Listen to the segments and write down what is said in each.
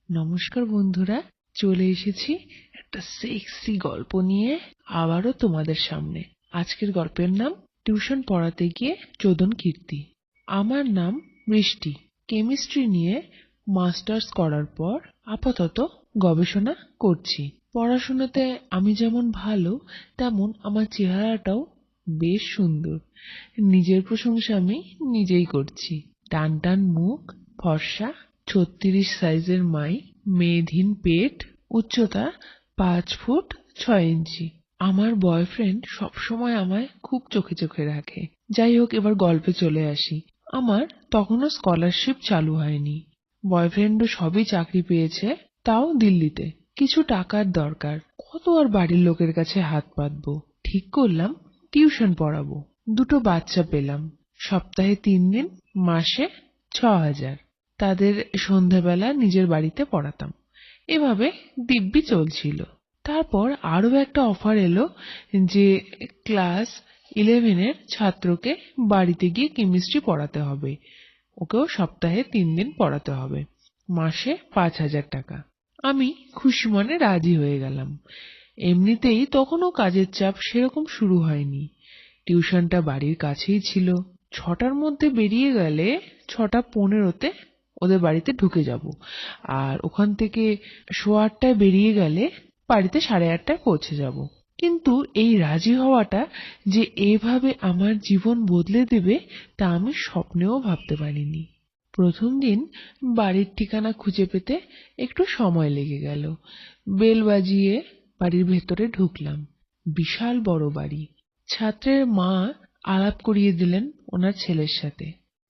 নমস্কার বন্ধুরা, চলে এসেছি একটা সেক্সি গল্প নিয়ে আবারও তোমাদের সামনে। আজকের গল্পের নাম টিউশন পড়াতে গিয়ে চোদন কীর্তি। আমার নাম বৃষ্টি। কেমিস্ট্রি নিয়ে মাস্টার্স করার পর আপাতত গবেষণা করছি। পড়াশোনাতে আমি যেমন ভালো, তেমন আমার চেহারাটাও বেশ সুন্দর। নিজের প্রশংসা আমি নিজেই করছি। টান টান মুখ, ফর্সা, 36 সাইজের মাই, মেদহীন পেট, উচ্চতা 5 ফুট 6 ইঞ্চি। আমার বয়ফ্রেন্ড সবসময় আমায় খুব চোখে চোখে রাখে। যাই হোক, এবার গল্পে চলে আসি। আমার তখনও স্কলারশিপ চালু হয়নি। বয়ফ্রেন্ডও সবই চাকরি পেয়েছে, তাও দিল্লিতে। কিছু টাকার দরকার, কত আর বাড়ির লোকের কাছে হাত পাতবো। ঠিক করলাম টিউশন পড়াবো। দুটো বাচ্চা পেলাম, সপ্তাহে 3 দিন, মাসে 6,000। তাদের সন্ধেবেলা নিজের বাড়িতে পড়াতাম। এভাবে দিব্যি চলছিল। তারপর আরো একটা অফার এলো যে ক্লাস 11-এর ছাত্রকে বাড়িতে গিয়ে কেমিস্ট্রি পড়াতে হবে। ওকেও সপ্তাহে 3 দিন পড়াতে হবে, মাসে 5,000 টাকা। আমি খুশি মনে রাজি হয়ে গেলাম। এমনিতেই তখনও কাজের চাপ সেরকম শুরু হয়নি। টিউশনটা বাড়ির কাছেই ছিল। 6টার মধ্যে বেরিয়ে গেলে 6টা 15-তে ওদের বাড়িতে ঢুকে যাব, আর ওখান থেকে 8:15-টায় বেরিয়ে গেলে বাড়িতে 8:30-টায় পৌঁছে যাব। কিন্তু এই রাজি হওয়াটা যে এভাবে আমার জীবন বদলে দেবে, তা আমি স্বপ্নেও ভাবতে পারিনি। প্রথম দিন বাড়ির ঠিকানা খুঁজে পেতে একটু সময় লেগে গেল। বেল বাজিয়ে বাড়ির ভেতরে ঢুকলাম। বিশাল বড় বাড়ি। ছাত্রের মা আলাপ করিয়ে দিলেন ওনার ছেলের সাথে।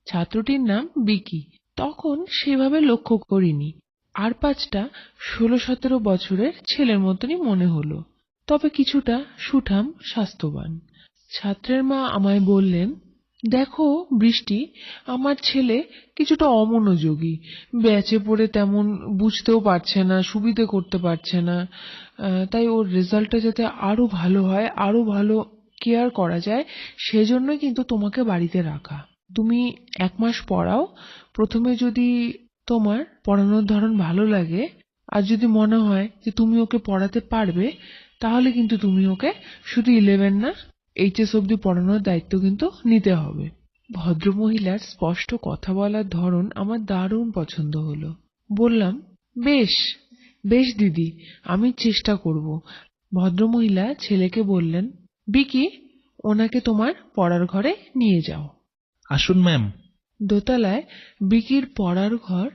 ছাত্রটির নাম বিকি। তখন সেভাবে লক্ষ্য করিনি। আর 5টা 16-17 বছরের ছেলের মতনই মনে হলো, তবে কিছুটা সুঠাম, স্বাস্থ্যবান। ছাত্রের মা আমায় বললেন, দেখো বৃষ্টি, আমার ছেলে কিছুটা অমনোযোগী, ব্যাচে পড়ে তেমন বুঝতেও পারছে না, সুবিধে করতে পারছে না। তাই ওর রেজাল্টটা যাতে আরো ভালো হয়, আরো ভালো কেয়ার করা যায়, সেজন্যই কিন্তু তোমাকে বাড়িতে রাখা। তুমি 1 মাস পড়াও। প্রথমে যদি তোমার পড়ানোর ধরন ভালো লাগে, আর যদি মনে হয় যে তুমি ওকে পড়াতে পারবে, তাহলে কিন্তু তুমি ওকে শুধু 11 না, এইচএস অব্দি পড়ানোর দায়িত্ব কিন্তু নিতে হবে। ভদ্রমহিলার স্পষ্ট কথা বলার ধরন আমার দারুণ পছন্দ হলো। বললাম, বেশ বেশ দিদি, আমি চেষ্টা করব। ভদ্রমহিলা ছেলেকে বললেন, বিকি, ওনাকে তোমার পড়ার ঘরে নিয়ে যাও। আসুন ম্যাম। দোতলায় বিকির পড়ার ঘর,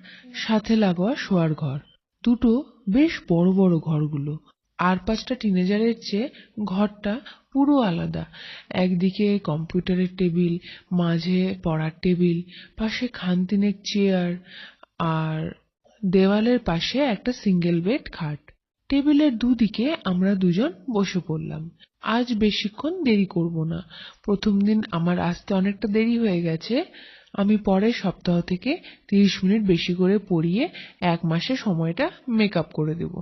সাথে লাগোয়া শোয়ার ঘর। দুটো বেশ বড় বড় ঘরগুলো। আর 5টা টিনেজারের চেয়ে ঘরটা পুরো আলাদা। একদিকে কম্পিউটারের টেবিল, মাঝে পড়ার টেবিল, পাশে খানতিনেক চেয়ার, আর দেওয়ালের পাশে একটা সিঙ্গেল বেড খাট। টেবিলের দুদিকে আমরা দুজন বসে পড়লাম। আজ বেশিক্ষণ দেরি করব না। প্রথম দিন আমার আসতে অনেকটা দেরি হয়ে গেছে। আমি পরের সপ্তাহ থেকে 30 মিনিট বেশি করে পড়িয়ে 1 মাসে সময়টা মেকআপ করে দেব।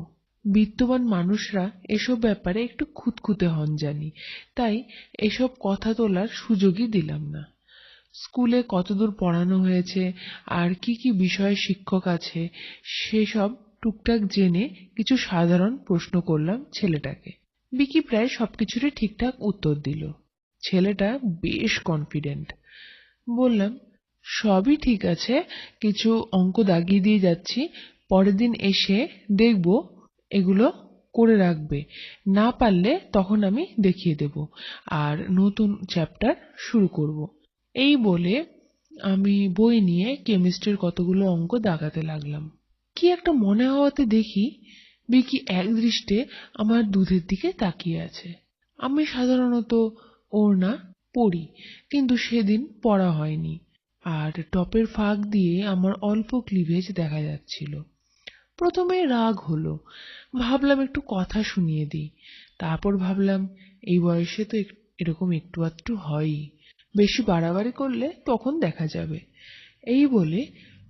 বিত্তবান মানুষরা এসব ব্যাপারে একটু খুঁতখুঁতে হন জানি, তাই এসব কথা তোলার সুযোগই দিলাম না। স্কুলে কতদূর পড়ানো হয়েছে, আর কি কি বিষয়ে শিক্ষক আছে, সেসব টুকটাক জেনে কিছু সাধারণ প্রশ্ন করলাম ছেলেটাকে। বিকি প্রায় সবকিছুরই ঠিকঠাক উত্তর দিল। ছেলেটা বেশ কনফিডেন্ট। বললাম, সবই ঠিক আছে, কিছু অঙ্ক দাগিয়ে দিয়ে যাচ্ছি, পরের দিন এসে দেখব এগুলো করে রাখবে। না পারলে তখন আমি দেখিয়ে দেব, আর নতুন চ্যাপ্টার শুরু করব। এই বলে আমি বই নিয়ে কেমিস্ট্রির কতগুলো অঙ্ক দাগাতে লাগলাম। কি একটা মনে হওয়াতে দেখি বিকি একদৃষ্টে আমার দুধের দিকে তাকিয়ে আছে। আমি সাধারণত ওড়না পরি, কিন্তু সেদিন পরা হয়নি, আর টপের ফাঁক দিয়ে আমার অল্প ক্লিভেজ দেখা যাচ্ছিল। প্রথমে রাগ হলো, ভাবলাম একটু কথা শুনিয়ে দিই। তারপর ভাবলাম, এই বয়সে তো এরকম একটু আধটু হয়ই, বেশি বাড়াবাড়ি করলে তখন দেখা যাবে। এই বলে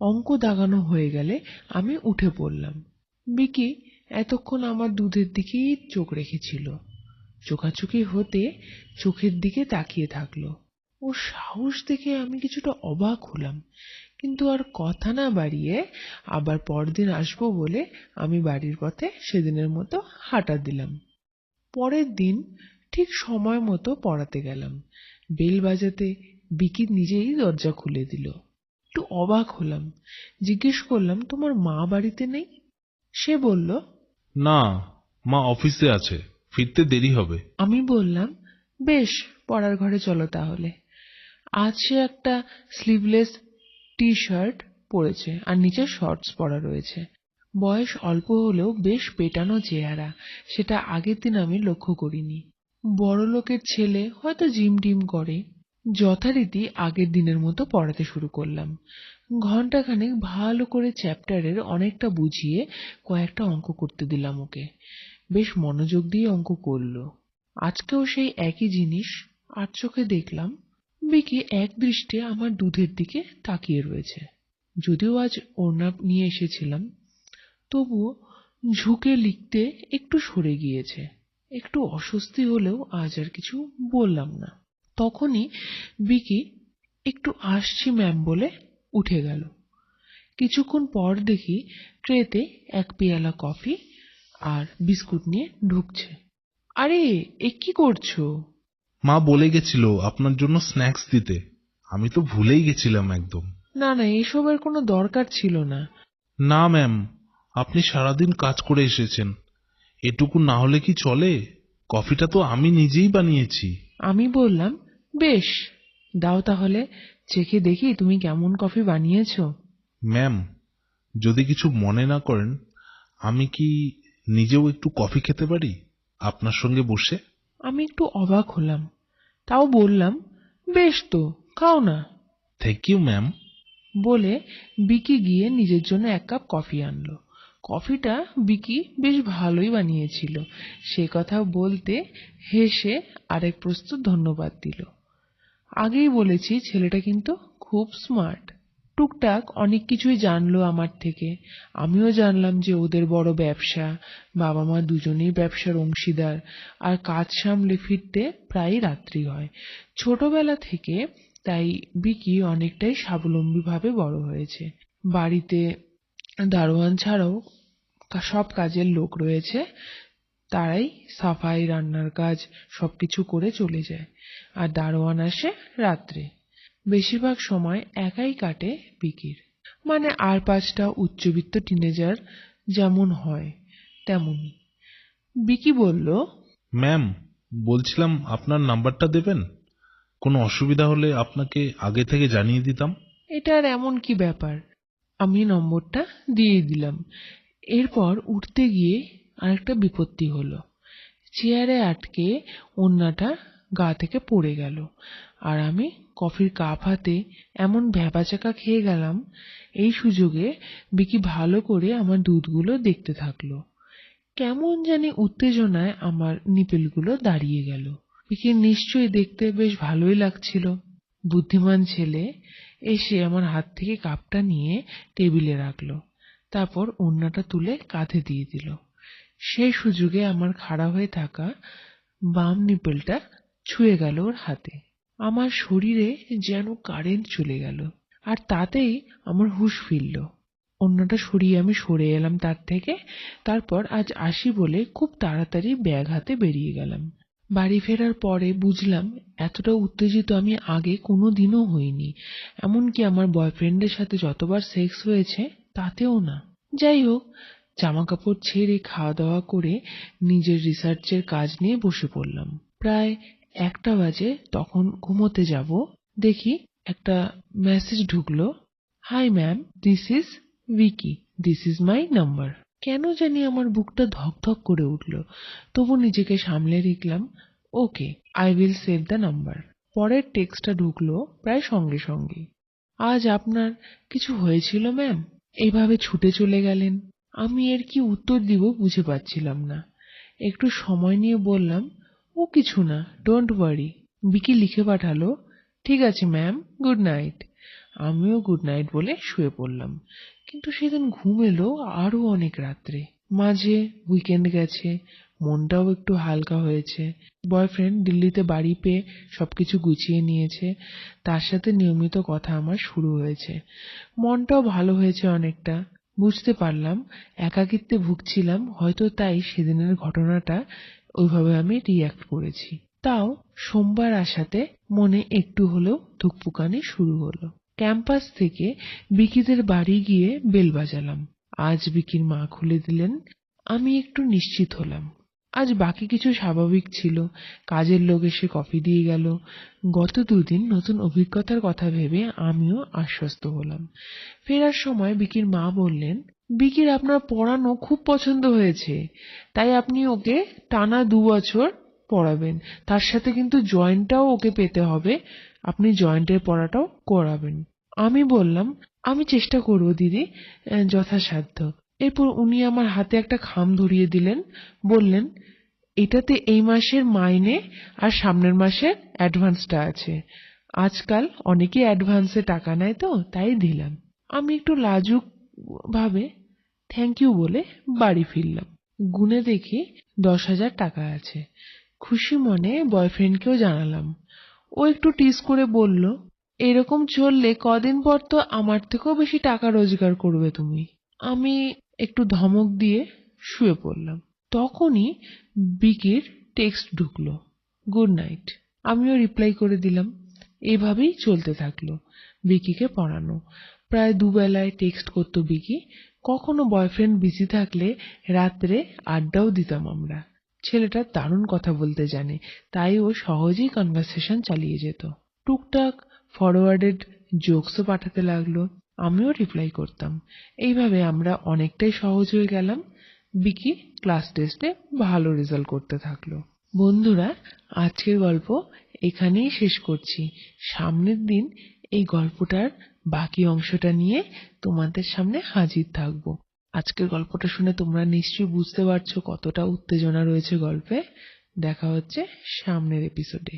অঙ্ক দাগানো হয়ে গেলে আমি উঠে পড়লাম। বিকি এতক্ষণ আমার দুধের দিকেই চোখ রেখেছিল। চোখাচোখি হতে চোখের দিকে তাকিয়ে থাকলো। ওর সাহস দেখে আমি কিছুটা অবাক হলাম, কিন্তু আর কথা না বাড়িয়ে আবার পরদিন আসবো বলে আমি বাড়ির পথে সেদিনের মতো হাঁটা দিলাম। পরের দিন ঠিক সময় মতো পড়াতে গেলাম। বেল বাজাতে বিকি নিজেই দরজা খুলে দিল। একটু অবাক হলাম, জিজ্ঞেস করলাম, তোমার মা বাড়িতে নেই? সে বলল, না, মা অফিসে আছে, ফিরতে দেরি হবে। আমি বললাম, বেশ, পড়ার ঘরে চলো তাহলে। আজ সে একটা স্লিভলেস টি শার্ট পরেছে আর নিচে শর্টস পরা রয়েছে। বয়স অল্প হলেও বেশ পেটানো চেহারা, সেটা আগের দিন আমি লক্ষ্য করিনি। বড়লোকের ছেলে, হয়তো জিম টিম করে। যথারীতি আগের দিনের মতো পড়াতে শুরু করলাম। ঘন্টাখানেক ভালো করে চ্যাপ্টারের অনেকটা বুঝিয়ে কয়েকটা অঙ্ক করতে দিলাম ওকে। বেশ মনোযোগ দিয়ে অঙ্ক করলো। আজকেও সেই একই জিনিস। আর চোখে দেখলাম বিকি এক দৃষ্টে আমার দুধের দিকে তাকিয়ে রয়েছে। যদিও আজ ওড়না নিয়ে এসেছিলাম, তবুও ঝুঁকে লিখতে একটু সরে গিয়েছে। একটু অস্বস্তি হলেও আজ আর কিছু বললাম না। তখনই বিকি একটু আসছি ম্যাম বলে উঠে গেল। কিছুক্ষণ পর দেখি ট্রেতে এক পেয়ালা কফি আর বিস্কুট নিয়ে ঢুকছে। আরে, এ কি করছো? মা বলে গেছিল আপনার জন্য স্ন্যাক্স দিতে, আমি তো ভুলেই গেছিলাম একদম। না না, এসবের কোনো দরকার ছিল না। না ম্যাম, আপনি সারাদিন কাজ করে এসেছেন, এটুকু না হলে কি চলে? কফিটা তো আমি নিজেই বানিয়েছি। আমি বললাম, বেশ, দাও তাহলে, চেখে দেখি তুমি কেমন কফি বানিয়েছো। ম্যাম, যদি কিছু মনে না করেন, আমি কি নিজেও একটু কফি খেতে পারি আপনার সঙ্গে বসে? আমি একটু অবাক হলাম, তাও বললাম, বেশ তো, খাও না। Thank you ma'am. বলে বিকি গিয়ে নিজের জন্য এক কাপ কফি আনলো। কফিটা বিকি বেশ ভালোই বানিয়েছিল, সে কথা বলতে হেসে আরেক প্রস্তুত ধন্যবাদ দিল। আগেই বলেছি ছেলেটা কিন্তু খুব স্মার্ট। টুকটাক অনেক কিছুই জানলো আমার থেকে। আমিও জানলাম যে ওদের বড় ব্যবসা, বাবা মা দুজনেই ব্যবসার অংশীদার, আর কাজ সামলে ফিরতে প্রায়ই রাত্রি হয়। ছোটবেলা থেকে তাই বিকি অনেকটাই স্বাবলম্বীভাবে বড় হয়েছে। বাড়িতে দারোয়ান ছাড়াও সব কাজের লোক রয়েছে, তারাই সাফাই, রান্নার কাজ সবকিছু করে চলে যায়। আর দারোয়ান আসে রাত্রে। বেশিরভাগ সময় একাই কাটে বিকির। মানে আর পাঁচটা উচ্চবিত্ত টিনেজার যেমন হয় তেমনই। বিকি বলল, ম্যাম, বলছিলাম আপনার নাম্বারটা দেবেন, কোনো অসুবিধা হলে আপনাকে আগে থেকে জানিয়ে দিতাম। এটা আর এমন কি ব্যাপার। আমি নম্বরটা দিয়ে দিলাম। এরপর উঠতে গিয়ে আরেকটা বিপত্তি হলো। চেয়ারে আটকে ওড়নাটা গা থেকে পড়ে গেল, আর আমি কফির কাপ হাতে এমন ভ্যাবাচ্যাকা খেয়ে গেলাম। এই সুযোগে বিকি ভালো করে আমার দুধগুলো দেখতে থাকলো। কেমন জানি উত্তেজনায় আমার নিপেলগুলো দাঁড়িয়ে গেল। বিকি নিশ্চয়ই দেখতে বেশ ভালোই লাগছিল। বুদ্ধিমান ছেলে এসে আমার হাত থেকে কাপটা নিয়ে টেবিলে রাখলো, তারপর ওড়নাটা তুলে কাঁধে দিয়ে দিল। সেই সুযোগে আমার খাড়া হয়ে থাকা বাম নিপেলটা ছুঁয়ে গেল ওর হাতে। আমার শরীরে যেন কারেন্ট চলে গেল, আর তাতেই আমার হুঁশ ফিরল। অন্যটা সরিয়ে আমি সরে এলাম তার থেকে। তারপর আজ আসি বলে খুব তাড়াতাড়ি ব্যাগ হাতে বেরিয়ে গেলাম। বাড়ি ফেরার পরে বুঝলাম এতটা উত্তেজিত আমি আগে কোনো দিনও হইনি। এমনকি আমার বয়ফ্রেন্ডের সাথে যতবার সেক্স হয়েছে তাতেও না। যাই হোক, জামা কাপড় ছেড়ে খাওয়া দাওয়া করে নিজের রিসার্চের কাজ নিয়ে বসে পড়লাম। প্রায় 1টা বাজে, তখন ঘুমোতে যাব। দেখি একটা মেসেজ ঢুকলো, hi ma'am, this is Vicky, this is my number. কেন জানি আমার বুকটা ধকধক করে উঠল, তবু নিজেকে সামলে রাখলাম। Okay, I will save the number. পরের টেক্সটটা ঢুকলো প্রায় সঙ্গে সঙ্গে, আজ আপনার কিছু হয়েছিল ম্যাম? এইভাবে ছুটে চলে গেলেন। আমি এর কি উত্তর দিব বুঝে পাচ্ছিলাম না। একটু সময় নিয়ে বললাম, ও কিছু না, ডোন্ট ওয়ারি। বিকি লিখে পাঠালো, ঠিক আছে ম্যাম, গুড নাইট। আমিও গুড নাইট বলে শুয়ে পড়লাম। কিন্তু সেদিন ঘুম এলো আরো অনেক রাত্রে। মাঝে উইকেন্ড গেছে, মনটাও একটু হালকা হয়েছে। বয়ফ্রেন্ড দিল্লিতে বাড়ি পেয়ে সবকিছু গুছিয়ে নিয়েছে, তার সাথে নিয়মিত কথা আমার শুরু হয়েছে। মনটাও ভালো হয়েছে অনেকটা। বুঝতে পারলাম একাকিত্বে ভুগছিলাম, হয়তো তাই সেদিনের ঘটনাটা ওইভাবে আমি রিয়্যাক্ট করেছি। তাও সোমবার আসাতে মনে একটু হলেও ধুকপুকানি শুরু হলো। ক্যাম্পাস থেকে বিকিদের বাড়ি গিয়ে বেল বাজালাম। আজ বিকির মা খুলে দিলেন। আমি একটু নিশ্চিত হলাম। আজ বাকি কিছু স্বাভাবিক ছিল। কাজের লোক এসে কফি দিয়ে গেল। গত দুদিন নতুন অভিজ্ঞতার কথা ভেবে আমিও আশ্বস্ত হলাম। ফেরার সময় বিকির মা বললেন, বিকির আপনার পড়ানো খুব পছন্দ হয়েছে, তাই আপনি ওকে টানা 2 বছর পড়াবেন। তার সাথে কিন্তু জয়েন্টটাও ওকে পেতে হবে, আপনি জয়েন্টের পড়াটাও করাবেন। আমি বললাম, আমি চেষ্টা করব দিদি, যথাসাধ্য। এরপর উনি আমার হাতে একটা খাম ধরিয়ে দিলেন, বললেন, এটাতে এই মাসের মাইনে আর সামনের মাসের অ্যাডভান্সটা আছে। আজকাল অনেকেই অ্যাডভান্সে টাকা নেয়, তো তাই দিলাম। আমি একটু লাজুক ভাবে থ্যাংক ইউ বলে বাড়ি ফিরলাম। গুনে দেখি 10,000 টাকা আছে। খুশি মনে বয়ফ্রেন্ডকেও জানালাম। ও একটু টিজ করে বলল, এরকম চললে কদিন পর তো আমার থেকেও বেশি টাকা রোজগার করবে তুমি। আমি একটু ধমক দিয়ে শুয়ে পড়লাম। তখনই বিকির টেক্সট ঢুকলো, গুড নাইট। আমিও রিপ্লাই করে দিলাম। এভাবেই চলতে থাকলো বিকিকে পড়ানো। প্রায় দুবেলায় টেক্সট করতো বিকি। কখনো বয়ফ্রেন্ড বিজি থাকলে রাত্রে আড্ডাও দিতাম আমরা। ছেলেটা দারুণ কথা বলতে জানে, তাই ও সহজেই কনভারসেশন চালিয়ে যেত। টুকটাক ফরওয়ার্ডেড জোকসও পাঠাতে লাগলো, আমিও রিপ্লাই করতাম। এইভাবে আমরা অনেকটাই সহজ হয়ে গেলাম। বিকি ক্লাস টেস্টে ভালো রেজাল্ট করতে থাকলো। বন্ধুরা, আজকের গল্প এখানেই শেষ করছি। সামনের দিন এই গল্পটার বাকি অংশটা নিয়ে তোমাদের সামনে হাজির থাকবো। আজকের গল্পটা শুনে তোমরা নিশ্চয়ই বুঝতে পারছো কতটা উত্তেজনা রয়েছে গল্পে। দেখা হচ্ছে সামনের এপিসোডে।